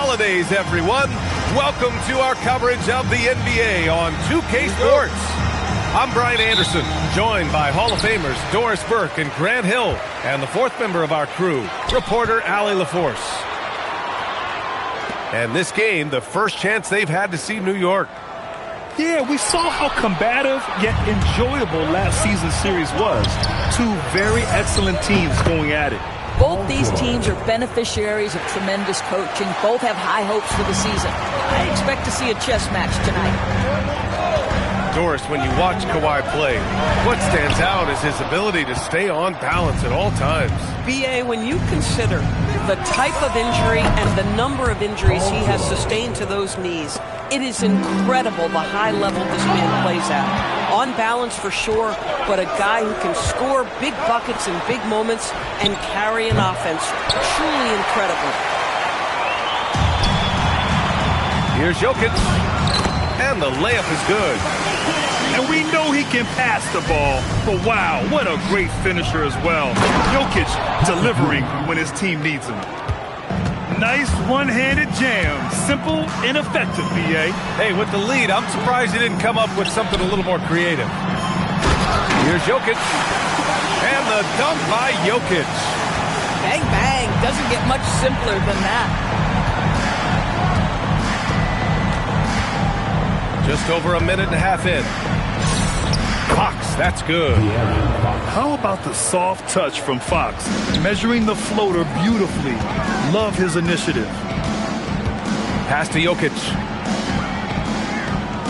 holidays, everyone. Welcome to our coverage of the NBA on 2K Sports. I'm Brian Anderson, joined by Hall of Famers Doris Burke and Grant Hill, and the fourth member of our crew, reporter Allie LaForce. And this game, the first chance they've had to see New York. Yeah, we saw how combative yet enjoyable last season's series was. Two very excellent teams going at it. Both these teams are beneficiaries of tremendous coaching. Both have high hopes for the season. I expect to see a chess match tonight. Doris, when you watch Kawhi play, what stands out is his ability to stay on balance at all times. B.A., when you consider the type of injury and the number of injuries he has sustained to those knees, it is incredible the high level this man plays at. On balance for sure, but a guy who can score big buckets in big moments and carry an offense. Truly incredible. Here's Jokic, and the layup is good. And we know he can pass the ball, but wow, what a great finisher as well. Jokic delivering when his team needs him. Nice one-handed jam. Simple and effective, B.A. Hey, with the lead, I'm surprised he didn't come up with something a little more creative. Here's Jokic. And the dunk by Jokic. Bang, bang. Doesn't get much simpler than that. Just over a minute and a half in. Fox, that's good. How about the soft touch from Fox? Measuring the floater beautifully. Love his initiative. Pass to Jokic.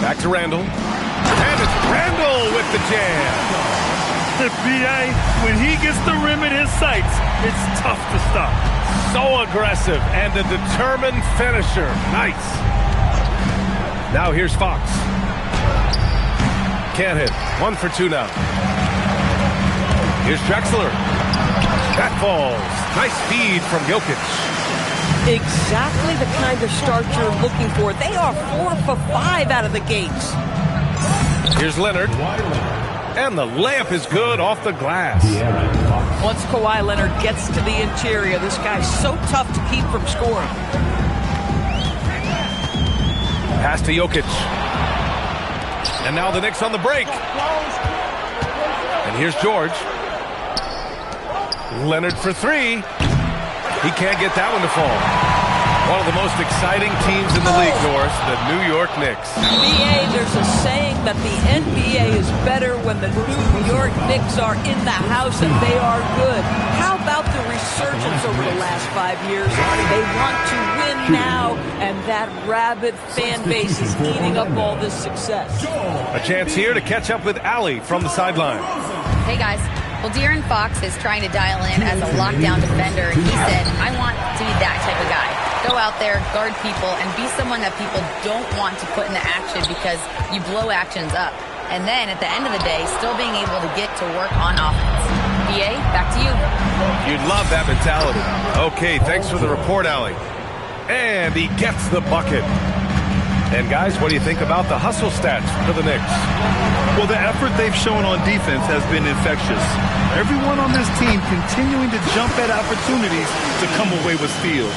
Back to Randall. And it's Randall with the jam. B.A., when he gets the rim in his sights, it's tough to stop. So aggressive and a determined finisher. Nice. Now here's Fox. Can't hit. 1 for 2 now. Here's Drexler. That falls. Nice feed from Jokic. Exactly the kind of start you're looking for. They are 4 for 5 out of the gates. Here's Leonard. And the layup is good off the glass. Once Kawhi Leonard gets to the interior, this guy's so tough to keep from scoring. Pass to Jokic. And now the Knicks on the break. And here's George. Leonard for 3. He can't get that one to fall. One of the most exciting teams in the league, Doris, the New York Knicks. NBA, there's a saying that the NBA is better when the New York Knicks are in the house and they are good. How about the resurgence over the last 5 years? They want to win now, and that rabid fan base is eating up all this success. A chance here to catch up with Allie from the sideline. Hey, guys. Well, De'Aaron Fox is trying to dial in as a lockdown defender, and he said, I want to be that type of guy. Go out there, guard people, and be someone that people don't want to put into action because you blow actions up. And then, at the end of the day, still being able to get to work on offense. B.A., back to you. You'd love that mentality. Okay, thanks for the report, Allie. And he gets the bucket. And guys, what do you think about the hustle stats for the Knicks? Well, the effort they've shown on defense has been infectious. Everyone on this team continuing to jump at opportunities to come away with steals.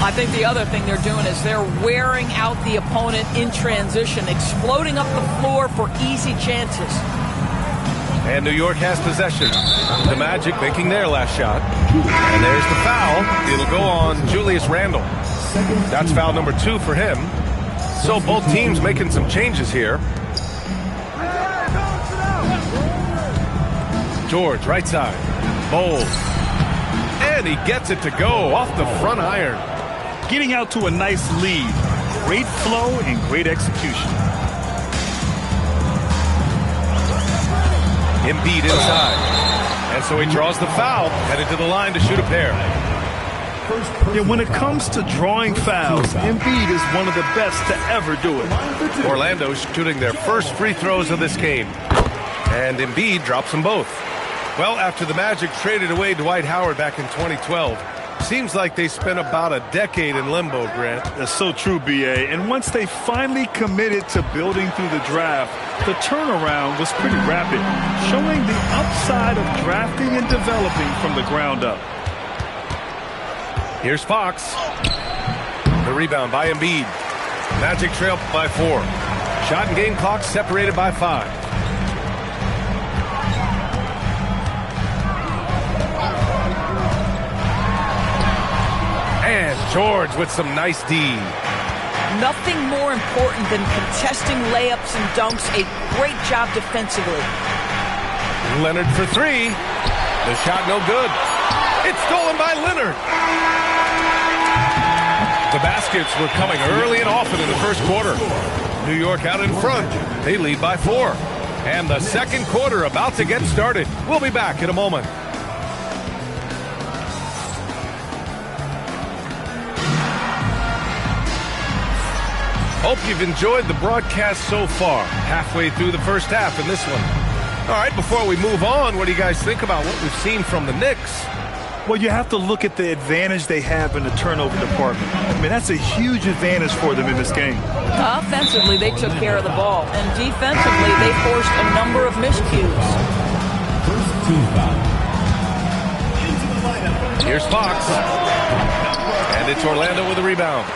I think the other thing they're doing is they're wearing out the opponent in transition, exploding up the floor for easy chances. And New York has possession. The Magic making their last shot. And there's the foul. It'll go on Julius Randle. That's foul number 2 for him. So both teams making some changes here. George, right side. Bold. And he gets it to go off the front iron. Getting out to a nice lead. Great flow and great execution. Embiid inside. And so he draws the foul, headed to the line to shoot a pair. Yeah, when it comes to drawing fouls, Embiid is one of the best to ever do it. Orlando shooting their first free throws of this game. And Embiid drops them both. Well, after the Magic traded away Dwight Howard back in 2012, seems like they spent about a decade in limbo, Grant. That's so true, B.A. And once they finally committed to building through the draft, the turnaround was pretty rapid, showing the upside of drafting and developing from the ground up. Here's Fox. The rebound by Embiid. Magic trail by 4. Shot and game clock separated by 5. And George with some nice D. Nothing more important than contesting layups and dunks. A great job defensively. Leonard for 3. The shot no good. It's stolen by Leonard. The baskets were coming early and often in the first quarter. New York out in front. They lead by 4. And the second quarter about to get started. We'll be back in a moment. Hope you've enjoyed the broadcast so far. Halfway through the first half in this one. All right, before we move on, what do you guys think about what we've seen from the Knicks? Well, you have to look at the advantage they have in the turnover department. I mean, that's a huge advantage for them in this game. Offensively, they took care of the ball. And defensively, they forced a number of miscues. First team foul. Here's Fox. And it's Orlando with a rebound.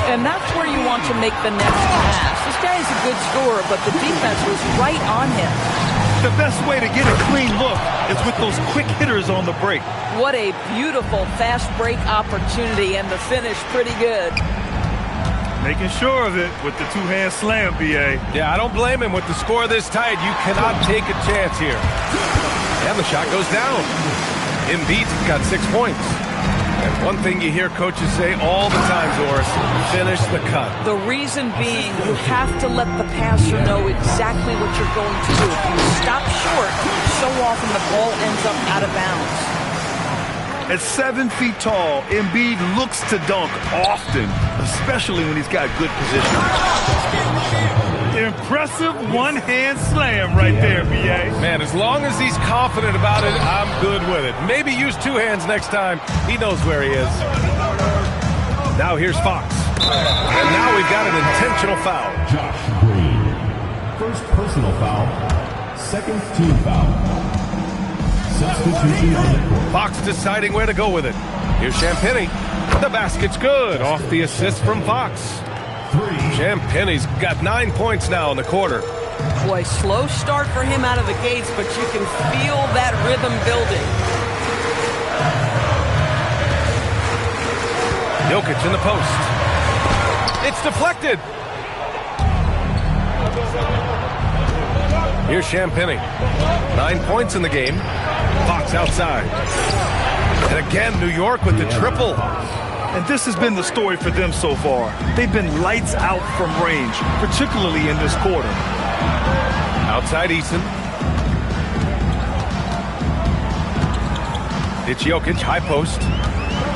And that's where you want to make the next pass. This guy is a good scorer, but the defense was right on him. The best way to get a clean look is with those quick hitters on the break. What a beautiful fast break opportunity, and the finish pretty good. Making sure of it with the two-hand slam, B.A. Yeah, I don't blame him. With the score this tight, you cannot take a chance here. And the shot goes down. Embiid's got 6 points. And one thing you hear coaches say all the time, Doris, finish the cut. The reason being, you have to let the passer know exactly what you're going to do. If you stop short, so often the ball ends up out of bounds. At 7 feet tall, Embiid looks to dunk often, especially when he's got good position. Impressive one-hand slam right there, B.A. Man, as long as he's confident about it, I'm good with it. Maybe use 2 hands next time. He knows where he is. Now here's Fox. And now we've got an intentional foul. Josh Green. First personal foul. Second team foul. Substitution on the court. Fox deciding where to go with it. Here's Champagnie. The basket's good off the assist from Fox. Champagnie's got 9 points now in the quarter. Boy, slow start for him out of the gates, but you can feel that rhythm building. Jokic in the post. It's deflected. Here's Champagnie. 9 points in the game. Fox outside. And again, New York with the triple. And this has been the story for them so far. They've been lights out from range, particularly in this quarter. Outside Eason. It's Jokic, high post.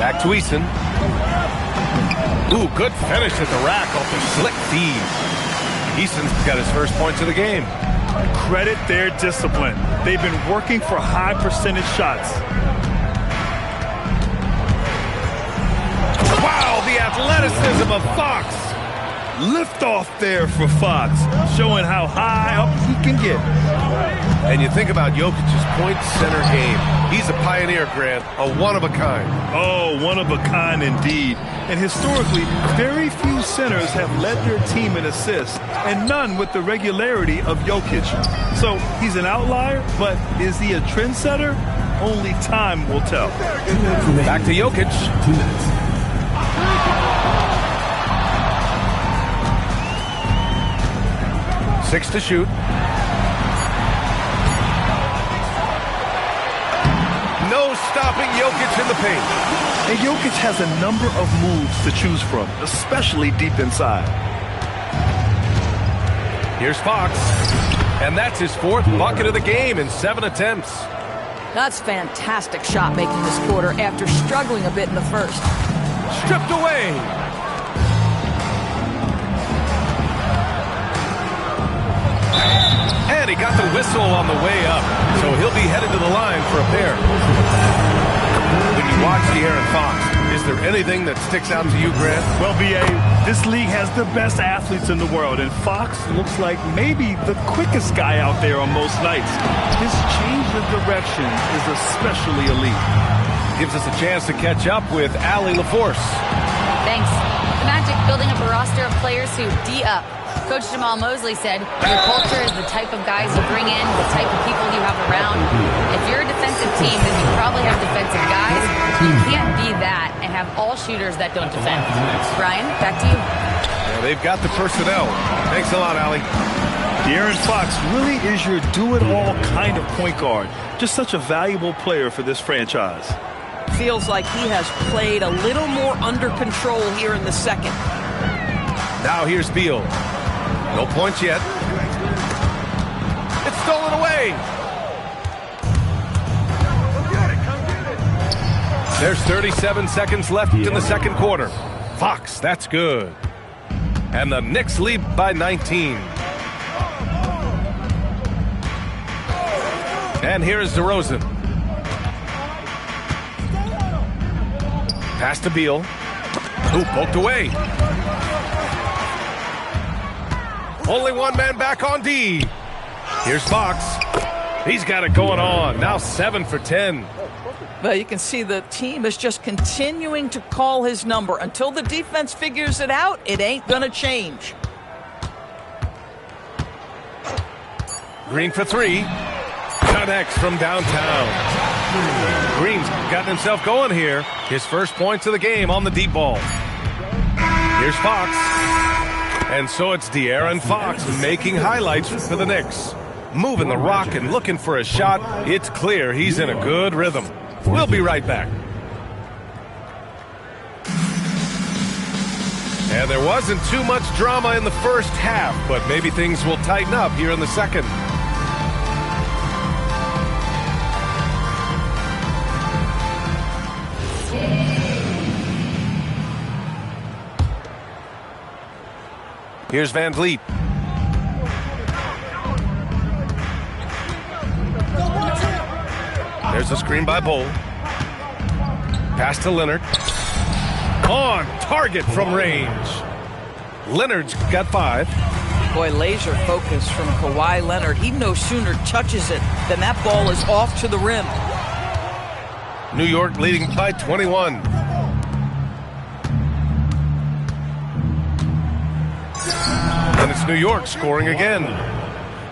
Back to Eason. Ooh, good finish at the rack off the slick feed. Eason's got his first points of the game. Credit their discipline. They've been working for high percentage shots. Wow, the athleticism of Fox. Lift off there for Fox, showing how high up he can get. And you think about Jokic's point center game. He's a pioneer, Grant, a one-of-a-kind. Oh, one of a kind indeed. And historically, very few centers have led their team in assists, and none with the regularity of Jokic. So he's an outlier, but is he a trendsetter? Only time will tell. Back to Jokic. 2 minutes. 6 to shoot. No stopping Jokic in the paint. And Jokic has a number of moves to choose from, especially deep inside. Here's Fox. And that's his 4th bucket of the game in 7 attempts. That's fantastic shot making this quarter after struggling a bit in the first. Stripped away. And he got the whistle on the way up, so he'll be headed to the line for a pair. When you watch De'Aaron Fox, is there anything that sticks out to you, Grant? Well, B.A., this league has the best athletes in the world, and Fox looks like maybe the quickest guy out there on most nights. His change of direction is especially elite. Gives us a chance to catch up with Allie LaForce. Thanks. The Magic roster of players who D-up. Coach Jamal Mosley said, your culture is the type of guys you bring in, the type of people you have around. If you're a defensive team, then you probably have defensive guys. You can't be that and have all shooters that don't defend. Brian, back to you. Yeah, they've got the personnel. Thanks a lot, Allie. De'Aaron Fox really is your do-it-all kind of point guard. Just such a valuable player for this franchise. Feels like he has played a little more under control here in the second. Now here's Beal. No points yet. It's stolen away. There's 37 seconds left in the second quarter. Fox, that's good. And the Knicks lead by 19. And here is DeRozan. Pass to Beal. Who poked away. Only one man back on D. Here's Fox. He's got it going on. Now 7 for 10. Well, you can see the team is just continuing to call his number. Until the defense figures it out, it ain't going to change. Green for 3. Connects from downtown. Green's gotten himself going here. His first points of the game on the deep ball. Here's Fox. And so it's De'Aaron Fox making highlights for the Knicks. Moving the rock and looking for a shot. It's clear he's in a good rhythm. We'll be right back. And there wasn't too much drama in the first half, but maybe things will tighten up here in the second. Here's Van Vliet. There's a screen by Bol. Pass to Leonard. On target from range. Leonard's got 5. Boy, laser focus from Kawhi Leonard. He no sooner touches it than that ball is off to the rim. New York leading by 21. And it's New York scoring again.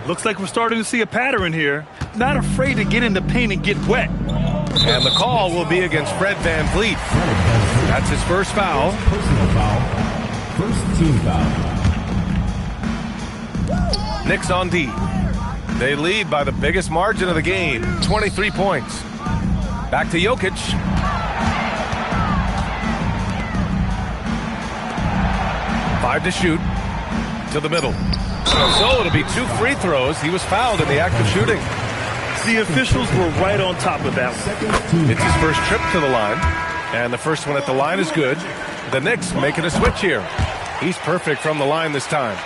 Looks like we're starting to see a pattern here. Not afraid to get in the paint and get wet. And the call will be against Fred Van Vliet. That's his first foul. Personal foul. First team foul. Knicks on D. They lead by the biggest margin of the game, 23 points. Back to Jokic. Five to shoot. To the middle. So it'll be 2 free throws. He was fouled in the act of shooting. The officials were right on top of that one. It's his first trip to the line, and the first one at the line is good. The Knicks making a switch here. He's perfect from the line this time.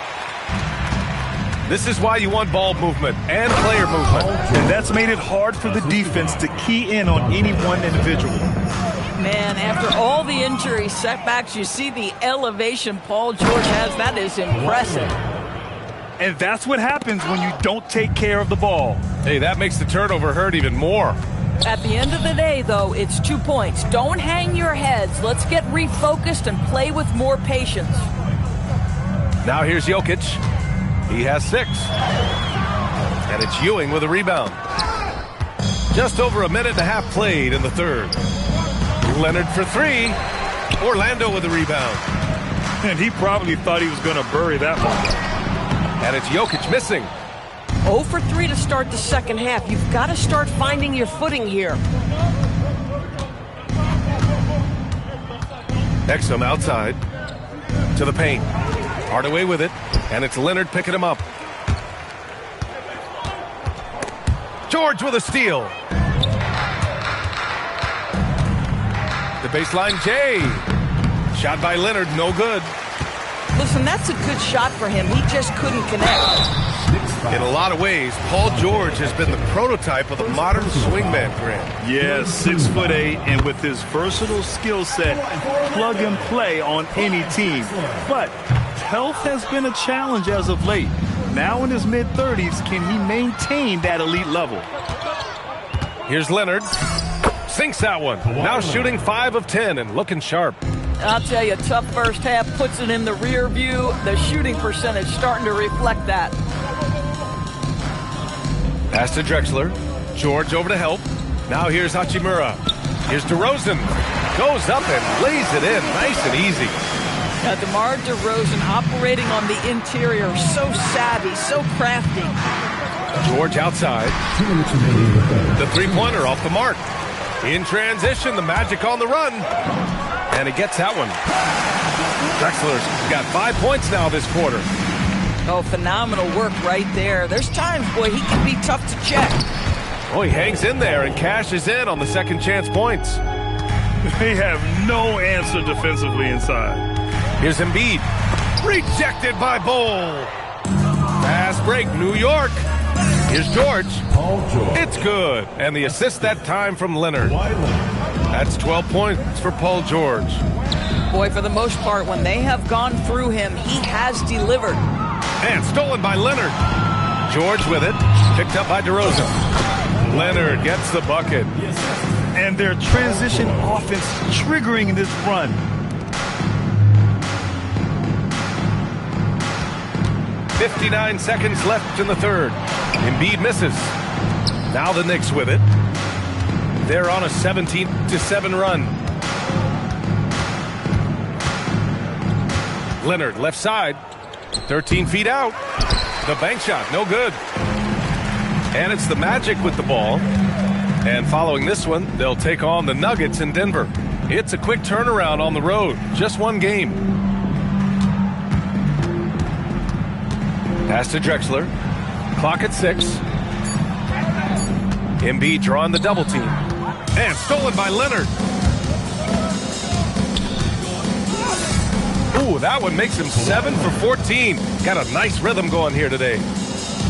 This is why you want ball movement and player movement. And that's made it hard for the defense to key in on any one individual. Man, after all the injury setbacks, you see the elevation Paul George has. That is impressive. And that's what happens when you don't take care of the ball. Hey, that makes the turnover hurt even more. At the end of the day, though, it's 2 points. Don't hang your heads. Let's get refocused and play with more patience. Now here's Jokic. He has 6. And it's Ewing with a rebound. Just over a minute and a half played in the third. Leonard for 3. Orlando with a rebound. And he probably thought he was going to bury that one. And it's Jokic missing. 0 for 3 to start the second half. You've got to start finding your footing here. Exum outside to the paint. Hardaway with it. And it's Leonard picking him up. George with a steal. The baseline J. Shot by Leonard, no good. Listen, that's a good shot for him. He just couldn't connect. In a lot of ways, Paul George has been the prototype of the modern swingman, Grant. Yeah, 6'8", and with his versatile skill set, plug and play on any team. But health has been a challenge as of late. Now in his mid-30s, can he maintain that elite level? Here's Leonard. Sinks that one. Now shooting 5 of 10 and looking sharp. I'll tell you, tough first half puts it in the rear view. The shooting percentage starting to reflect that. Pass to Drexler. George over to help. Now here's Hachimura. Here's DeRozan. Goes up and lays it in. Nice and easy. Now, DeMar DeRozan operating on the interior. So savvy, so crafty. George outside. The three-pointer off the mark. In transition, the Magic on the run. And he gets that one. Drexler's got 5 points now this quarter. Oh, phenomenal work right there. There's times, boy, he can be tough to check. Oh, he hangs in there and cashes in on the second chance points. They have no answer defensively inside. Here's Embiid. Rejected by Bol. Fast break, New York. Here's George. It's good. And the assist that time from Leonard. That's 12 points for Paul George. Boy, for the most part, when they have gone through him, he has delivered. And stolen by Leonard. George with it. Picked up by DeRozan. Leonard gets the bucket. And their transition offense triggering this run. 59 seconds left in the third. Embiid misses. Now the Knicks with it. They're on a 17-7 run. Leonard left side. 13 feet out. The bank shot, no good. And it's the Magic with the ball. And following this one, they'll take on the Nuggets in Denver. It's a quick turnaround on the road. Just one game. Pass to Drexler. Clock at 6. Embiid drawing the double team. And stolen by Leonard. Ooh, that one makes him 7 for 14. Got a nice rhythm going here today.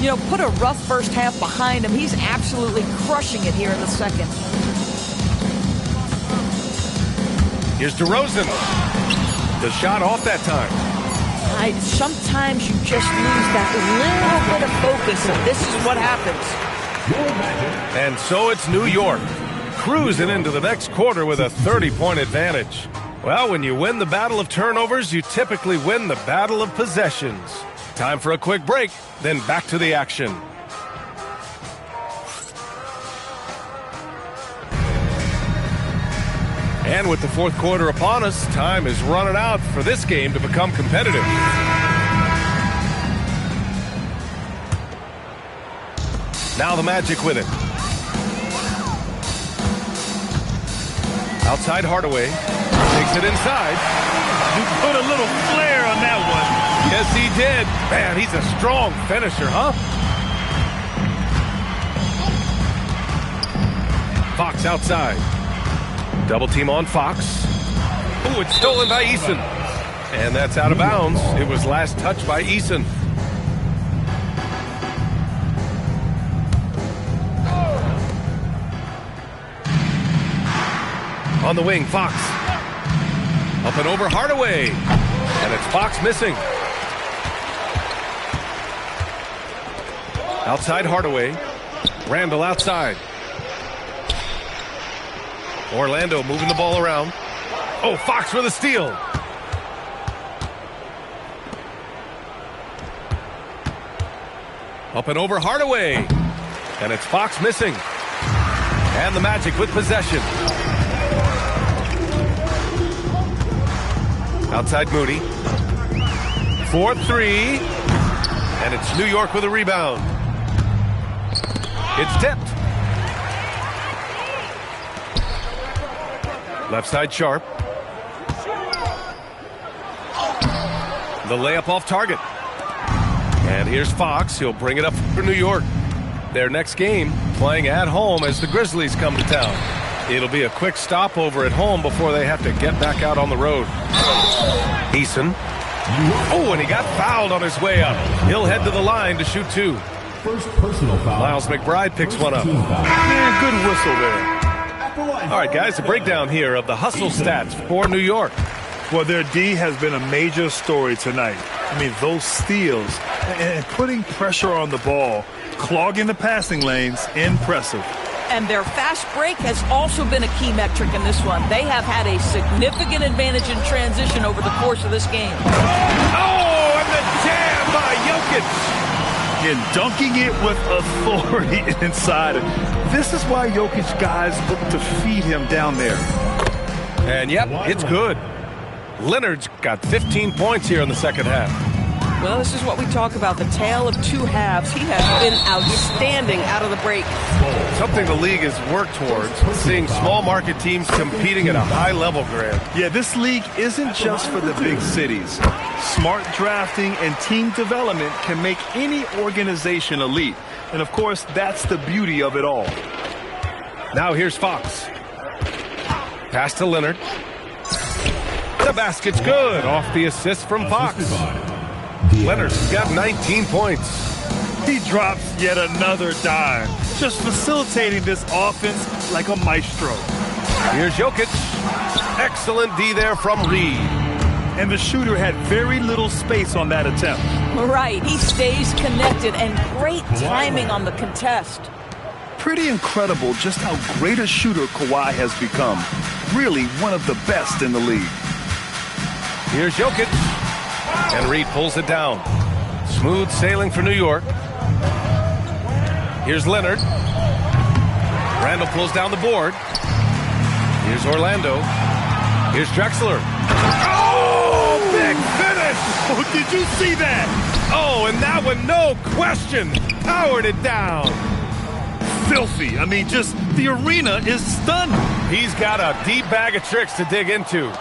You know, put a rough first half behind him. He's absolutely crushing it here in the second. Here's DeRozan. The shot off that time. Sometimes you just lose that little bit of focus, and this is what happens. And so it's New York, cruising into the next quarter with a 30-point advantage. Well, when you win the battle of turnovers, you typically win the battle of possessions. Time for a quick break, then back to the action. And with the fourth quarter upon us, time is running out for this game to become competitive. Now the Magic with it. Outside Hardaway. Takes it inside. You put a little flair on that one. Yes, he did. Man, he's a strong finisher, huh? Fox outside. Double team on Fox. Ooh, it's stolen by Eason. And that's out of bounds. It was last touched by Eason. On the wing, Fox. Up and over Hardaway. And it's Fox missing. Outside Hardaway. Randall outside. Orlando moving the ball around. Oh, Fox with a steal. Up and over Hardaway. And it's Fox missing. And the Magic with possession. Outside Moody. 4-3. And it's New York with a rebound. It's tipped. Left side Sharp. The layup off target. And here's Fox. He'll bring it up for New York. Their next game playing at home as the Grizzlies come to town. It'll be a quick stopover at home before they have to get back out on the road. Eason. Oh, and he got fouled on his way up. He'll head to the line to shoot two. First personal foul. Miles McBride picks one up. Man, good whistle there. All right, guys, a breakdown here of the hustle stats for New York. Well, their D has been a major story tonight. I mean, those steals and putting pressure on the ball, clogging the passing lanes, impressive. and their fast break has also been a key metric in this one. They have had a significant advantage in transition over the course of this game. Oh, and the jam by Jokic. And dunking it with authority inside. This is why Jokic guys look to feed him down there. And yep, it's good. Leonard's got 15 points here in the second half. Well, this is what we talk about, the tale of two halves. He has been outstanding out of the break. Something the league has worked towards, seeing small market teams competing at a high level, Grant. Yeah, this league isn't just for the big cities. Smart drafting and team development can make any organization elite. And of course, that's the beauty of it all. Now here's Fox. Pass to Leonard. The basket's good off the assist from Fox. Leonard's got 19 points. He drops yet another dime, just facilitating this offense like a maestro. Here's Jokic. Excellent D there from Reed. And the shooter had very little space on that attempt. Right, he stays connected and great timing on the contest. Pretty incredible just how great a shooter Kawhi has become. Really one of the best in the league. Here's Jokic. And Reed pulls it down. Smooth sailing for New York. Here's Leonard. Randall pulls down the board. Here's Orlando. Here's Drexler. Oh, big finish! Oh, did you see that? Oh, and that one, no question, powered it down. Filthy. I mean, just the arena is stunned. He's got a deep bag of tricks to dig into.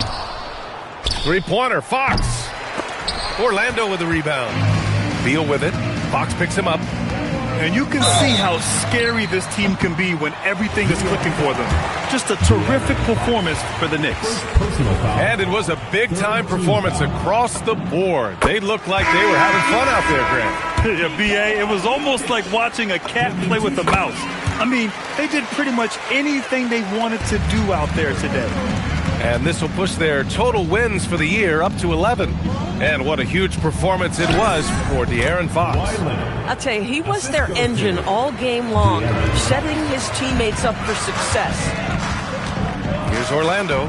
Three-pointer, Fox. Orlando with the rebound. Beal with it. Fox picks him up. And you can see how scary this team can be when everything is clicking for them. Just a terrific performance for the Knicks. And it was a big-time performance across the board. They looked like they were having fun out there, Grant. Yeah, B.A., it was almost like watching a cat play with a mouse. I mean, they did pretty much anything they wanted to do out there today. And this will push their total wins for the year up to 11. And what a huge performance it was for De'Aaron Fox. I'll tell you, he was their engine all game long, setting his teammates up for success. Here's Orlando.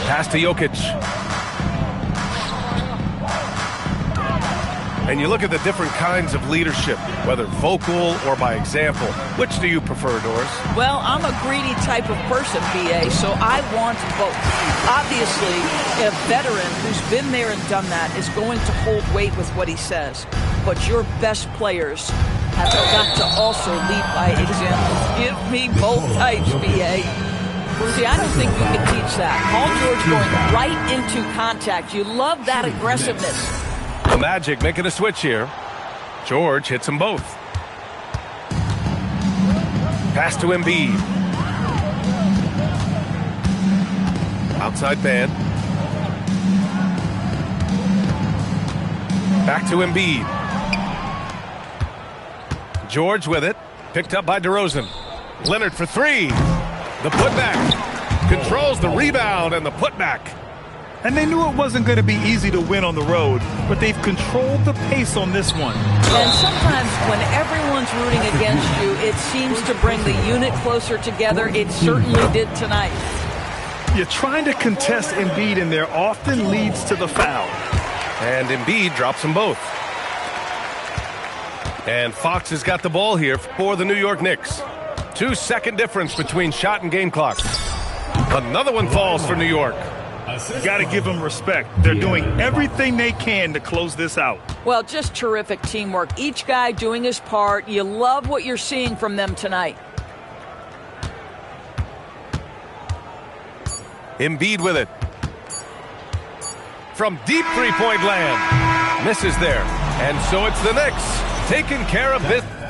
Pass to Jokic. And you look at the different kinds of leadership, whether vocal or by example. Which do you prefer, Doris? Well, I'm a greedy type of person, B.A., so I want both. Obviously, a veteran who's been there and done that is going to hold weight with what he says. But your best players have got to also lead by example. Give me both types, B.A. See, I don't think you can teach that. Paul George going right into contact. You love that aggressiveness. The Magic making a switch here. George hits them both. Pass to Embiid. Outside band. Back to Embiid. George with it. Picked up by DeRozan. Leonard for three. The putback. Controls the rebound and the putback. And they knew it wasn't going to be easy to win on the road, but they've controlled the pace on this one. And sometimes when everyone's rooting against you, it seems to bring the unit closer together. It certainly did tonight. You're trying to contest Embiid in there often leads to the foul. And Embiid drops them both. And Fox has got the ball here for the New York Knicks. 2-second difference between shot and game clock. Another one falls for New York. Got to give them respect. They're doing everything they can to close this out. Well, just terrific teamwork. Each guy doing his part. You love what you're seeing from them tonight. Embiid with it. From deep three-point land. Misses there. And so it's the Knicks taking care of business.